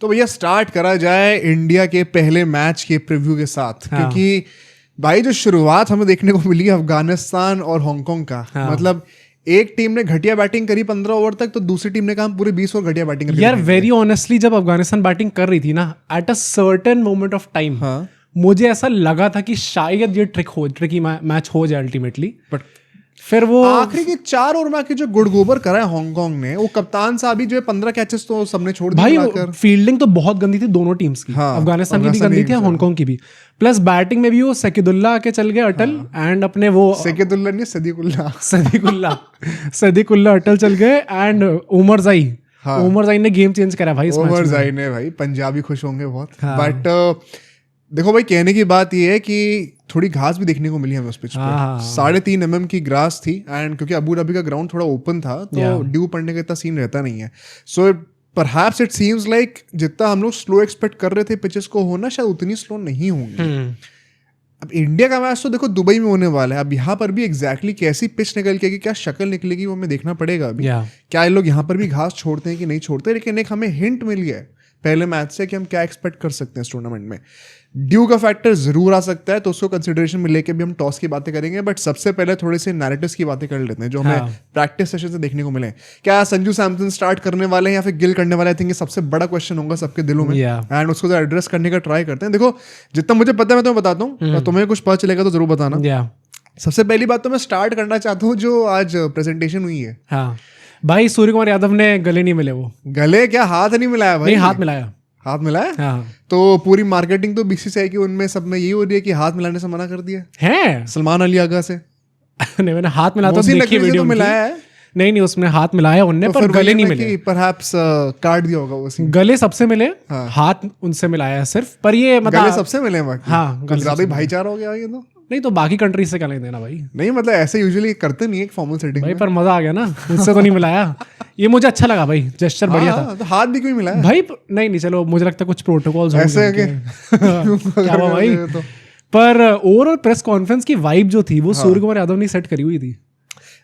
तो भैया स्टार्ट करा जाए इंडिया के पहले मैच के प्रीव्यू के साथ, क्योंकि भाई जो शुरुआत हमें देखने को मिली अफगानिस्तान और हांगकांग का, मतलब एक टीम ने घटिया बैटिंग करी 15 ओवर तक, तो दूसरी टीम ने कहा हम पूरे 20 ओवर घटिया बैटिंग करी। यार वेरी ऑनेस्टली जब अफगानिस्तान बैटिंग कर रही थी ना, at a certain moment of time मुझे ऐसा लगा था कि शायद ये ट्रिकी मैच हो जाए अल्टीमेटली, बट फिर वो आखिरी के 4 ओवर में आके जो गुड़गोबर करा है हांगकांग ने, वो कप्तान साहब ही जो है 15 कैचेस तो सबने छोड़ दिए भाई। फील्डिंग तो बहुत गंदी थी दोनों टीम्स की, अफगानिस्तान की भी गंदी थी, हांगकांग की भी। प्लस बैटिंग में भी वो सकीदुल्ला आके चल गए अटल, एंड अपने वो सकीदुल्ला नहीं सदीकुल्ला अटल चल गए, एंड उमर जाई ने गेम चेंज करा भाई। उमर जाई ने भाई, पंजाबी खुश होंगे बहुत। बट देखो भाई, कहने की बात ये है कि थोड़ी घास भी देखने को मिली हमें उस पिच पे। 3.5 mm की ग्रास थी, एंड क्योंकि अबू धाबी का ग्राउंड थोड़ा ओपन था, तो ड्यू पड़ने का इतना सीन रहता नहीं है। सो परहैप्स इट सीम्स लाइक जितना हम लोग स्लो एक्सपेक्ट कर रहे थे पिचेस को होना, शायद उतनी स्लो नहीं होंगी। अब इंडिया का मैच तो देखो दुबई में होने वाला है, अब यहाँ पर भी एग्जैक्टली कैसी पिच निकल के, क्या शक्ल निकलेगी, वो हमें देखना पड़ेगा अभी। क्या ये लोग यहाँ पर भी घास छोड़ते हैं कि नहीं छोड़ते, लेकिन एक हमें हिंट मिल गया है पहले मैच से कि हम क्या एक्सपेक्ट कर सकते हैं इस टूर्नामेंट में। ड्यू का फैक्टर जरूर आ सकता है, तो उसको कंसिडरेशन में लेके भी हम टॉस की बातें करेंगे, बट सबसे पहले थोड़े से नैरेटिव्स की बातें कर लेते हैं जो हमें प्रैक्टिस सेशन से देखने को मिले। क्या संजू सैमसन स्टार्ट करने वाले हैं या फिर गिल करने वाले? आई थिंक ये सबसे बड़ा क्वेश्चन होगा सबके दिलों में, एंड उसको एड्रेस करने का ट्राई करते हैं। देखो जितना मुझे पता है मैं तुम्हें बताता हूँ, तुम्हें कुछ पता चलेगा तो जरूर बताना। सबसे पहली बात तो मैं स्टार्ट करना चाहता हूँ जो आज प्रेजेंटेशन हुई है। भाई सूर्य कुमार यादव ने गले नहीं मिले, वो गले क्या हाथ नहीं मिलाया भाई? हाथ मिलाया। तो पूरी मार्केटिंग तो बीसीसीआई की उनमें सब में यही हो रही है कि हाथ मिलाने से मना कर दिया है सलमान अली आगा से। नहीं मैंने हाथ मिला तो देखी वीडियो तो मिलाया है। नहीं उसमें हाथ मिलाया उनने, पर गले नहीं मिले। परहैप्स काट दिया होगा वो सीन। गले सबसे मिले, हाथ उनसे मिलाया है सिर्फ, पर ये मतलब गले सबसे मिले। हाँ, ज्यादा भाईचारा हो गया ये तो। नहीं तो बाकी कंट्री से क्या लेना देना भाई? नहीं मतलब ऐसे यूजुअली करते नहीं है फॉर्मल सेटिंग भाई, पर मजा आ गया ना, उससे तो नहीं मिलाया। ये मुझे अच्छा लगा भाई, जेस्चर बढ़िया था। तो हाथ भी क्यों मिलाया भाई? नहीं चलो, मुझे लगता है कुछ प्रोटोकॉल्स ऐसे क्या हुआ भाई? पर ओवरऑल प्रेस कॉन्फ्रेंस की वाइब जो थी वो सूर्य कुमार यादव ने सेट करी हुई थी।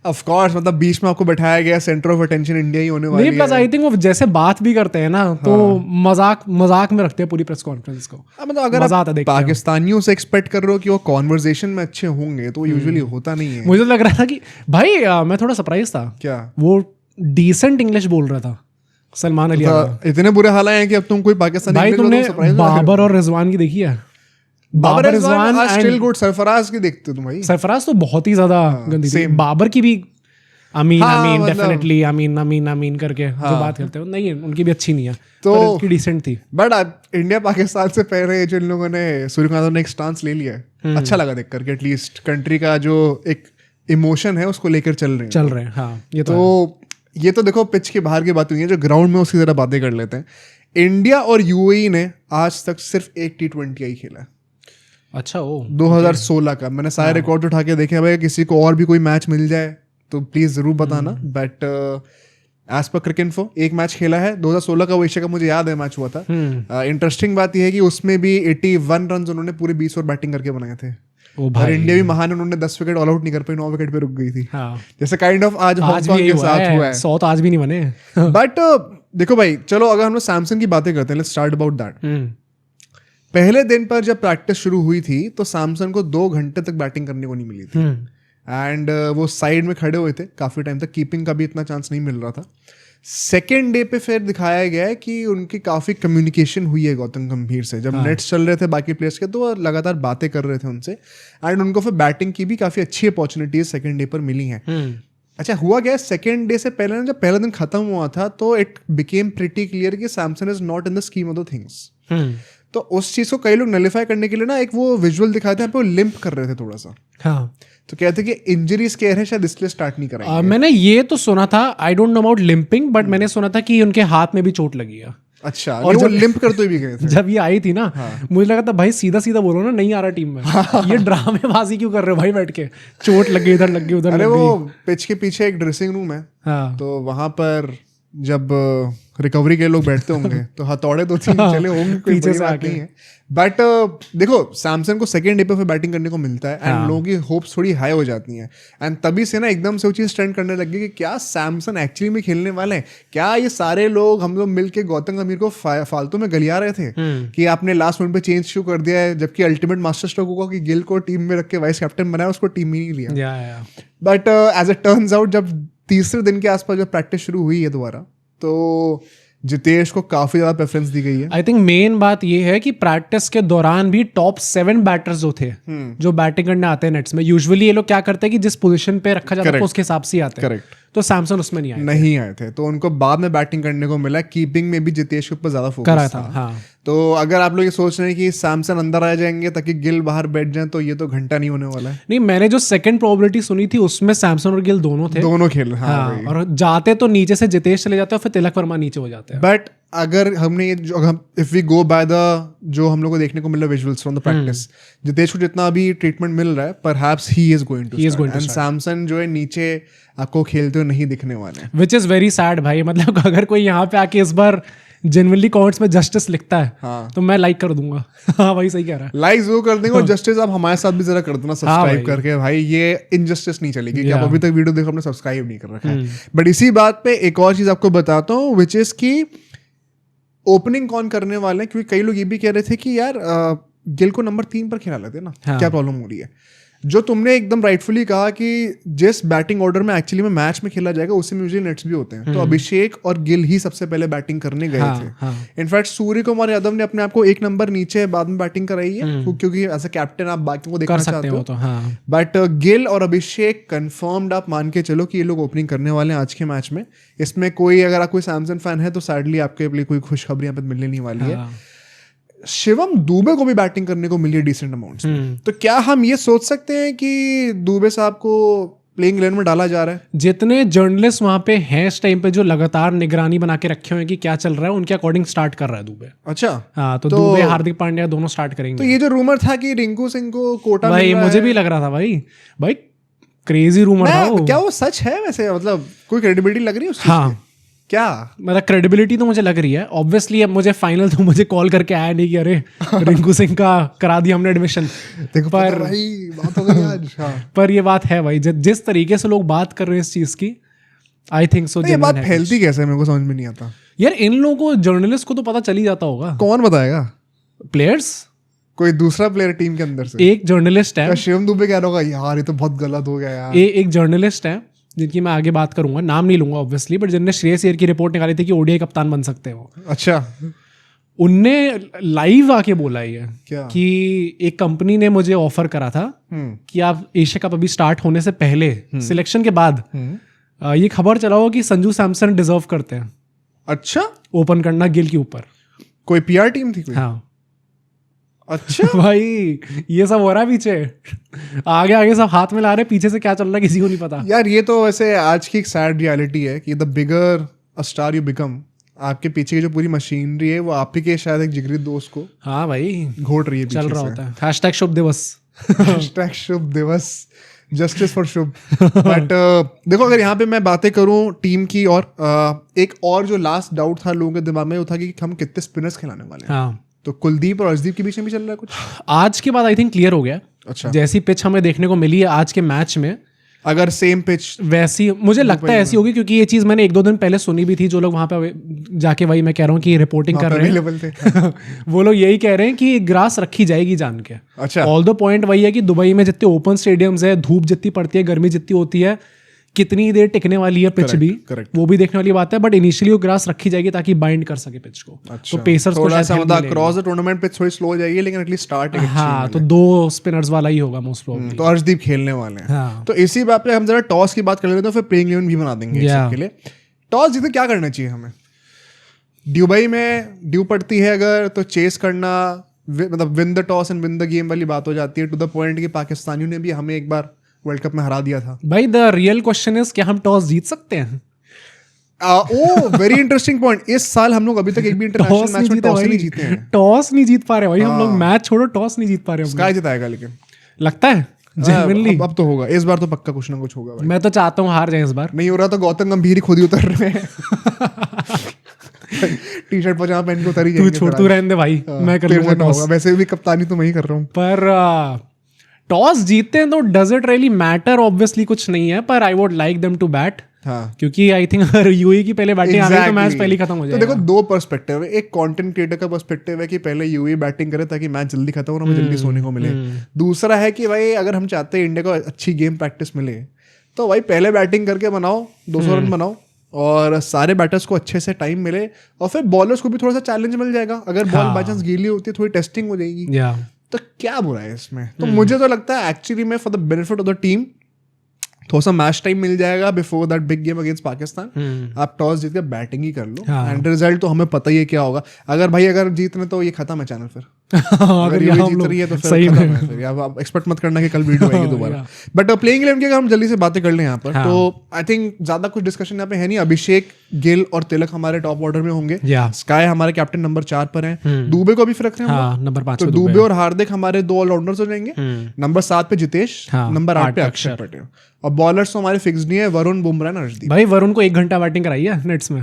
ऑफ कोर्स, मतलब बीच में आपको बैठाया गया, सेंटर ऑफ अटेंशन इंडिया ही होने वाली है। प्लस आई थिंक वो जैसे बात भी करते हैं ना, तो मजाक में रखते हैं पूरी प्रेस कॉन्फ्रेंस को। मतलब अगर आप पाकिस्तानियों से एक्सपेक्ट कर रहे हो कि वो कॉन्वर्सेशन में अच्छे होंगे, तो यूजुअली होता नहीं है। मुझे लग रहा था कि भाई मैं थोड़ा सरप्राइज था। क्या? वो डिसेंट इंग्लिश बोल रहा था सलमान अली। इतने बुरे हाल हैं कि अब तुम कोई पाकिस्तानी भाई तुमने बाबर और रिजवान की देखी है? Babar Rizwan still good. सरफराज की देखते हो तुम भाई? सरफराज तो बहुत ही ज्यादा गंदी थी। बाबर की भी अमीन डेफिनेटली अमीन करके जो बात करते हो, नहीं उनकी भी अच्छी नहीं है, तो उनकी डिसेंट थी। बट इंडिया पाकिस्तान से पहले जो इन लोगों ने सूर्य यादव ने एक स्टांस ले लिया है, अच्छा लगा देख करके। एटलीस्ट कंट्री का जो एक इमोशन है उसको लेकर चल रहे हैं। हाँ, ये तो देखो पिच के बाहर की बात हुई है, जो ग्राउंड में उसकी जरा बातें कर लेते हैं। इंडिया और यूएई ने आज तक सिर्फ एक T20 खेला है। अच्छा, 2016 का। मैंने सारे रिकॉर्ड उठा के देखे भाई, किसी को और भी कोई मैच मिल जाए तो प्लीज जरूर बताना। बट एज पर क्रिकेटइन्फो एक मैच खेला है 2016 का, वो एशिया का मुझे याद है मैच हुआ था। इंटरेस्टिंग बात यह है कि उसमें भी 81 रन उन्होंने पूरे 20 ओवर बैटिंग करके बनाए थे। और इंडिया भी महान, उन्होंने 10 विकेट ऑल आउट नहीं कर पाई, 9 विकेट पे रुक गई थी। जैसे काइंड ऑफ आज हांगकांग के साथ हुआ है। 100 तो आज भी नहीं बने। बट देखो भाई, चलो अगर हम लोग सैमसन की बातें करते हैं, लेट्स स्टार्ट अबाउट दैट। पहले दिन पर जब प्रैक्टिस शुरू हुई थी तो सैमसन को 2 घंटे तक बैटिंग करने को नहीं मिली थी, एंड वो साइड में खड़े हुए थे काफी टाइम तक, कीपिंग का भी इतना चांस नहीं मिल रहा था। सेकेंड डे पे फिर दिखाया गया है कि उनकी काफी कम्युनिकेशन हुई है गौतम गंभीर से। जब नेट्स चल रहे थे बाकी प्लेयर्स के, तो वो लगातार बातें कर रहे थे उनसे, एंड उनको फिर बैटिंग की भी काफी अच्छी अपॉर्चुनिटीज सेकेंड डे पर मिली हैं। अच्छा, हुआ क्या, सेकेंड डे से पहले ना, जब पहला दिन खत्म हुआ था, तो इट बिकेम प्रिटी क्लियर कि Samson is not in the scheme of the things. तो उस चीज को कई लोग नलिफाई करने के लिए ना एक वो विजुअल दिखाए थे, वो लिम्प कर रहे थे थोड़ा सा। हाँ, तो कहते कि इंजरी स्केयर है, शायद इसलिए स्टार्ट नहीं करेंगे। मैंने ये तो सुना था, I don't know about limping, but मैंने सुना था कि उनके हाथ में भी चोट लगी है। अच्छा, और जब लिम्प करते भी गए थे। जब ये आई थी ना, मुझे लगा था भाई सीधा सीधा बोलो ना, नहीं आ रहा टीम में। ये ड्रामेबाजी क्यों कर रहे हो भाई बैठ के? चोट लग गई, इधर लग गई, उधर लग गई। वो पिच के पीछे एक ड्रेसिंग रूम है, तो वहां पर जब रिकवरी के लोग बैठते होंगे तो हथौड़े 2-3 चले होंगे, कोई पीछे बड़ी से बात आके। नहीं है। बट देखो सैमसन को सेकेंड डे पे फिर बैटिंग करने को मिलता है एंड लोगों की होप्स थोड़ी हाई हो जाती हैं एंड तभी से ना एकदम से वो चीज़ ट्रेंड करने लग गई कि क्या सैमसन एक्चुअली में खेलने वाले हैं, क्या ये सारे लोग हम लोग मिलके गौतम गंभीर को फालतू में गलिया रहे थे कि आपने लास्ट मिनट पे चेंज शुरू कर दिया है, जबकि अल्टीमेट मास्टर स्ट्रोक होगा कि गिल को टीम में रख के वाइस कैप्टन बनाया, उसको टीम में नहीं लिया। But as it turns out जब तीसरे दिन के आसपास जब प्रैक्टिस शुरू हुई है दोबारा तो जितेश को काफी ज्यादा प्रेफरेंस दी गई है। आई थिंक मेन बात ये है कि प्रैक्टिस के दौरान भी टॉप 7 बैटर्स जो थे जो बैटिंग करने आते हैं नेट्स में, यूजुअली ये लोग क्या करते हैं कि जिस पोजीशन पे रखा जाता है उसके हिसाब से ही आते हैं। करेक्ट। तो सैमसन उसमें नहीं आए थे तो उनको बाद में बैटिंग करने को मिला। कीपिंग में भी जितेश के ऊपर ज्यादा फोकस करा था। हाँ। तो अगर आप लोग ये सोच रहे हैं कि सैमसन अंदर आ जाएंगे ताकि गिल बाहर बैठ जाए तो ये तो घंटा नहीं होने वाला है। नहीं, मैंने जो सेकंड प्रोबेबिलिटी सुनी थी उसमें सैमसन और गिल दोनों थे, दोनों खेल। हाँ, और जाते तो नीचे से जितेश चले जाते हैं, फिर तिलक वर्मा नीचे हो जाते हैं। बट अगर हमने ये if we go by the जो हम लोग को देखने को मिल रहा है visuals from the practice, Jitesh को जितना अभी ट्रीटमेंट मिल रहा है perhaps he is going to start and Samson जो है नीचे आपको खेलते हुए नहीं दिखने वाले, विच इज वेरी सैड भाई। मतलब अगर कोई यहाँ पे आके इस बार जेन्युइनली कमेंट्स में जस्टिस लिखता है तो मैं लाइक कर दूंगा। हाँ भाई सही कह रहा है, लाइक जरूर कर देंगे और जस्टिस आप हमारे साथ भी जरा कर देना सब्सक्राइब करके। भाई ये इनजस्टिस नहीं चलेगी कि आप अभी तक वीडियो देखो आपने सब्सक्राइब नहीं कर रखा है। बट इसी बात पे एक और चीज आपको बताता हूँ विच इज की ओपनिंग कौन करने वाले हैं, क्योंकि कई लोग ये भी कह रहे थे कि यार गिल को नंबर 3 पर खिला लेते ना, क्या प्रॉब्लम हो रही है। जो तुमने एकदम राइटफुली कहा कि जिस बैटिंग ऑर्डर में एक्चुअली में मैच में खेला जाएगा उसी में यूजुअली नेट्स भी होते हैं, तो अभिषेक और गिल ही सबसे पहले बैटिंग करने गए थे। इनफैक्ट सूर्य कुमार यादव ने अपने आप को 1 नंबर नीचे बाद में बैटिंग कराई है क्योंकि एज अ कैप्टन आप बाकी को देखना चाहते हो तो। बट गिल और अभिषेक कंफर्म्ड आप मान के चलो कि ये लोग ओपनिंग करने वाले हैं आज के मैच में। इसमें कोई अगर आप कोई सैमसन फैन है तो सैडली आपके लिए कोई खुशखबरी यहाँ पे मिलने नहीं वाली है। शिवम दुबे को भी बैटिंग करने को मिली है डिसेंट अमाउंट्स में, तो क्या हम ये सोच सकते हैं कि दुबे साहब को प्लेइंग 11 में डाला जा रहा है? जितने जर्नलिस्ट वहां पे हैं इस टाइम पे जो लगातार निगरानी बना के रखे हुए हैं कि क्या चल रहा है, उनके अकॉर्डिंग स्टार्ट कर रहा है दुबे। अच्छा हाँ, तो दुबे हार्दिक पांड्या दोनों स्टार्ट करेंगे। तो ये जो रूमर था कि रिंकू सिंह को कोटा भाई मुझे भी लग रहा था भाई क्रेजी रूमर था वो। क्या वो सच है वैसे? मतलब कोई क्रेडिबिलिटी लग रही है उस चीज की? क्या मतलब क्रेडिबिलिटी तो मुझे लग रही है ऑब्वियसली। अब मुझे फाइनल तो मुझे कॉल करके आया नहीं कि अरे रिंकू सिंह का करा दिया हमने एडमिशन। देखो पर भाई बात हो गई आज। हाँ। पर ये बात है भाई, जिस तरीके से लोग बात कर रहे हैं इस चीज की, आई थिंक सो। ये बात फैलती कैसे मेरे को समझ में नहीं आता यार। इन लोगों को जर्नलिस्ट को तो पता चल ही जाता होगा। कौन बताएगा? प्लेयर्स, कोई दूसरा प्लेयर टीम के अंदर से। एक जर्नलिस्ट है, शिवम दुबे कह रहा होगा यार ये तो बहुत गलत हो गया यार। एक जर्नलिस्ट है जिनकी मैं आगे बात करूंगा, नाम नहीं लूंगा ऑब्वियसली, बट जिनने श्रेयस अय्यर की रिपोर्ट निकाली थी कि ओडीआई कप्तान बन सकते हैं वो। अच्छा। उनने लाइव आके बोला ये क्या? कि एक कंपनी ने मुझे ऑफर करा था कि आप एशिया कप अभी स्टार्ट होने से पहले, सिलेक्शन के बाद ये खबर चलाओ कि संजू सैमसन डिजर्व करते हैं। अच्छा। ओपन करना गिल के ऊपर। कोई पीआर टीम थी कोई? हाँ। अच्छा। भाई ये सब हो रहा है पीछे, आगे आगे सब हाथ में ला रहे, पीछे से क्या चल रहा है किसी को नहीं पता यार। ये तो वैसे आज की एक सैड रियलिटी है कि the bigger a star you become, आपके पीछे की जो पूरी मशीनरी है वो आप ही के शायद एक जिगरी दोस्त को हाँ भाई घोट रही है, चल रहा होता है। हैशटैग शुभ दिवस, हैशटैग शुभ दिवस, जस्टिस फॉर शुभ। बट देखो अगर यहाँ पे मैं बातें करूँ टीम की, और एक और जो लास्ट डाउट था लोगों के दिमाग में वो था कि हम कितने स्पिनर्स खिलाने वाले हैं। हाँ। तो कुलदीप और अर्शदीप के बीच में भी चल रहा है कुछ? आज के बाद आई थिंक क्लियर हो गया। अच्छा। जैसी पिच हमें देखने को मिली है आज के मैच में, अगर सेम पिच वैसी मुझे लगता है ऐसी होगी, क्योंकि ये चीज मैंने 1-2 दिन पहले सुनी भी थी। जो लोग वहां पे जाके, वही मैं कह रहा हूँ कि रिपोर्टिंग कर रहे हैं वो लोग यही कह रहे हैं कि ग्रास रखी जाएगी जान के। अच्छा। ऑल द पॉइंट वही है कि दुबई में जितने ओपन स्टेडियम्स है, धूप जितनी पड़ती है, गर्मी जितनी होती है, कितनी देर टिकने वाली है पिच भी, वो भी देखने वाली बात है। बट इनिशियली वो ग्रास रखी जाएगी ताकि बाइंड कर सके पिच को। अच्छा। तो पेसर्स को थोड़ा सा मतलब क्रॉस द टूर्नामेंट पिच थोड़ी स्लो हो जाएगी, लेकिन एटलीस्ट स्टार्ट हाँ, तो 2 स्पिनर्स वाला ही होगा मोस्ट प्रोबेबली। तो अर्शदीप खेलने वाले हैं। हाँ। तो इसी बात पे हम जरा टॉस की बात कर लेते हैं, फिर प्लेइंग 11 भी बना देंगे इसके लिए। टॉस जीते क्या करना चाहिए हमें? दुबई में ड्यू पड़ती है अगर, तो चेस करना, मतलब win the toss and win the game वाली बात हो जाती है, टू द पॉइंट कि पाकिस्तानियों ने भी हमें एक बार वर्ल्ड कप में हरा दिया था। भाई द रियल क्वेश्चन इज क्या हम टॉस जीत सकते हैं? Very interesting point. इस साल हम लोग अभी तक एक भी इंटरनेशनल मैच में टॉस नहीं जीते हैं। टॉस नहीं जीत पा रहे भाई हम लोग, मैच छोड़ो टॉस नहीं जीत पा रहे। स्काई जिताएगा लेकिन लगता है Genuinely? अब तो होगा, इस बार तो पक्का कुछ ना कुछ होगा भाई। मैं तो चाहता हूँ हार जाए इस बार। नहीं हो रहा तो गौतम गंभीर ही खुद ही उतर रहे हैं। टी शर्ट पजामा पहन के उतर ही जाएंगे। तू रहने दे भाई, मैं कर लूंगा टॉस। वैसे भी कप्तानी तो मैं ही कर रहा हूँ। पर टॉस जीतते हैं तो does it really matter? Obviously कुछ नहीं है, पर I would like them to bat. हाँ, क्योंकि आई थिंक अगर यूएई की पहले बैटिंग आ गई तो मैच पहले खत्म हो जाएगा। तो देखो दो पर्सपेक्टिव है। एक कंटेंट क्रिएटर का पर्सपेक्टिव है कि पहले यूएई बैटिंग करे ताकि मैच जल्दी खत्म हो और हमें जल्दी सोने को मिले। दूसरा है कि भाई अगर हम चाहते हैं इंडिया को अच्छी गेम प्रैक्टिस मिले तो भाई पहले बैटिंग करके बनाओ, 200 रन बनाओ और सारे बैटर्स को अच्छे से टाइम मिले और फिर बॉलर्स को भी थोड़ा सा चैलेंज मिल जाएगा। अगर बॉल बाई चांस गीली होती है, थोड़ी टेस्टिंग हो जाएगी, तो क्या बुरा है इसमें? तो मुझे तो लगता है एक्चुअली में for the benefit of the team थोड़ा सा मैच टाइम मिल जाएगा before that big game against Pakistan. आप टॉस जीत के बैटिंग ही कर लो एंड रिजल्ट तो हमें पता ही है क्या होगा। अगर जीतने तो ये खत्म है चैनल फिर। अगर ये जीत रही है तो फिर खत्म है फिर। आप एक्सपेक्ट मत करना कि कल वीडियो आएगी दोबारा। बट प्लेइंग 11 की अगर हम जल्दी से बातें कर लें यहाँ पर, तो आई थिंक ज्यादा कुछ डिस्कशन यहाँ पे है नहीं। अभिषेक, गिल और तिलक हमारे टॉप ऑर्डर में होंगे। स्काई हमारे कैप्टन नंबर 4 पर हैं। दुबे को भी फिर रख रहे हैं नंबर 5 तो दुबे और हार्दिक हमारे 2 ऑलराउंडर्स हो जाएंगे। नंबर 7 पे जितेश, नंबर 8 पे अक्षर पटेल। और बॉलर्स तो हमारे फिक्स नहीं है, वरुण, बुमराह, अर्शदीप। भाई वरुण को 1 घंटा बैटिंग कराई है नेट्स में।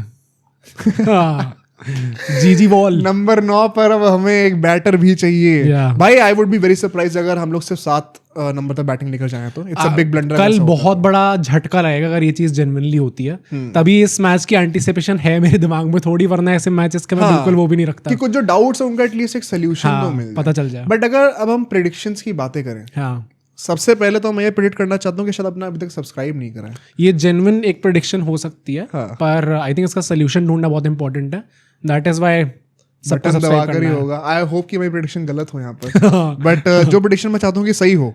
जीजी बॉल। नंबर 9 पर अब हमें एक बैटर भी चाहिए। भाई I would be very surprise अगर हम लोग सिर्फ 7 नंबर तक बैटिंग लेकर जाएं तो इट्स अ बिग ब्लंडर। कल बहुत बड़ा झटका रहेगा अगर ये चीज जेन्युइनली होती है। तभी इस मैच की एंटिसिपेशन है मेरे दिमाग में थोड़ी, वरना ऐसे मैचेस के मैं बिल्कुल वो भी नहीं रखता कि कुछ जो डाउट्स है उनका एटलीस्ट एक सोल्यूशन तो मिल पता चल जाए। बट अगर अब हम प्रेडिक्शंस की बातें करें, सबसे पहले तो मैं ये प्रेडिक्ट करना चाहता हूँ कि शायद अपना अभी तक सब्सक्राइब नहीं करा है। ये जेन्युइन एक प्रेडिक्शन हो सकती है, पर आई थिंक इसका सोल्यूशन ढूंढना बहुत इंपॉर्टेंट है। दैट इज व्हाई बटन दबाकर ही होगा। आई होप कि मेरी प्रेडिक्शन गलत हो यहाँ पर। बट जो प्रेडिक्शन मैं चाहता हूँ कि सही हो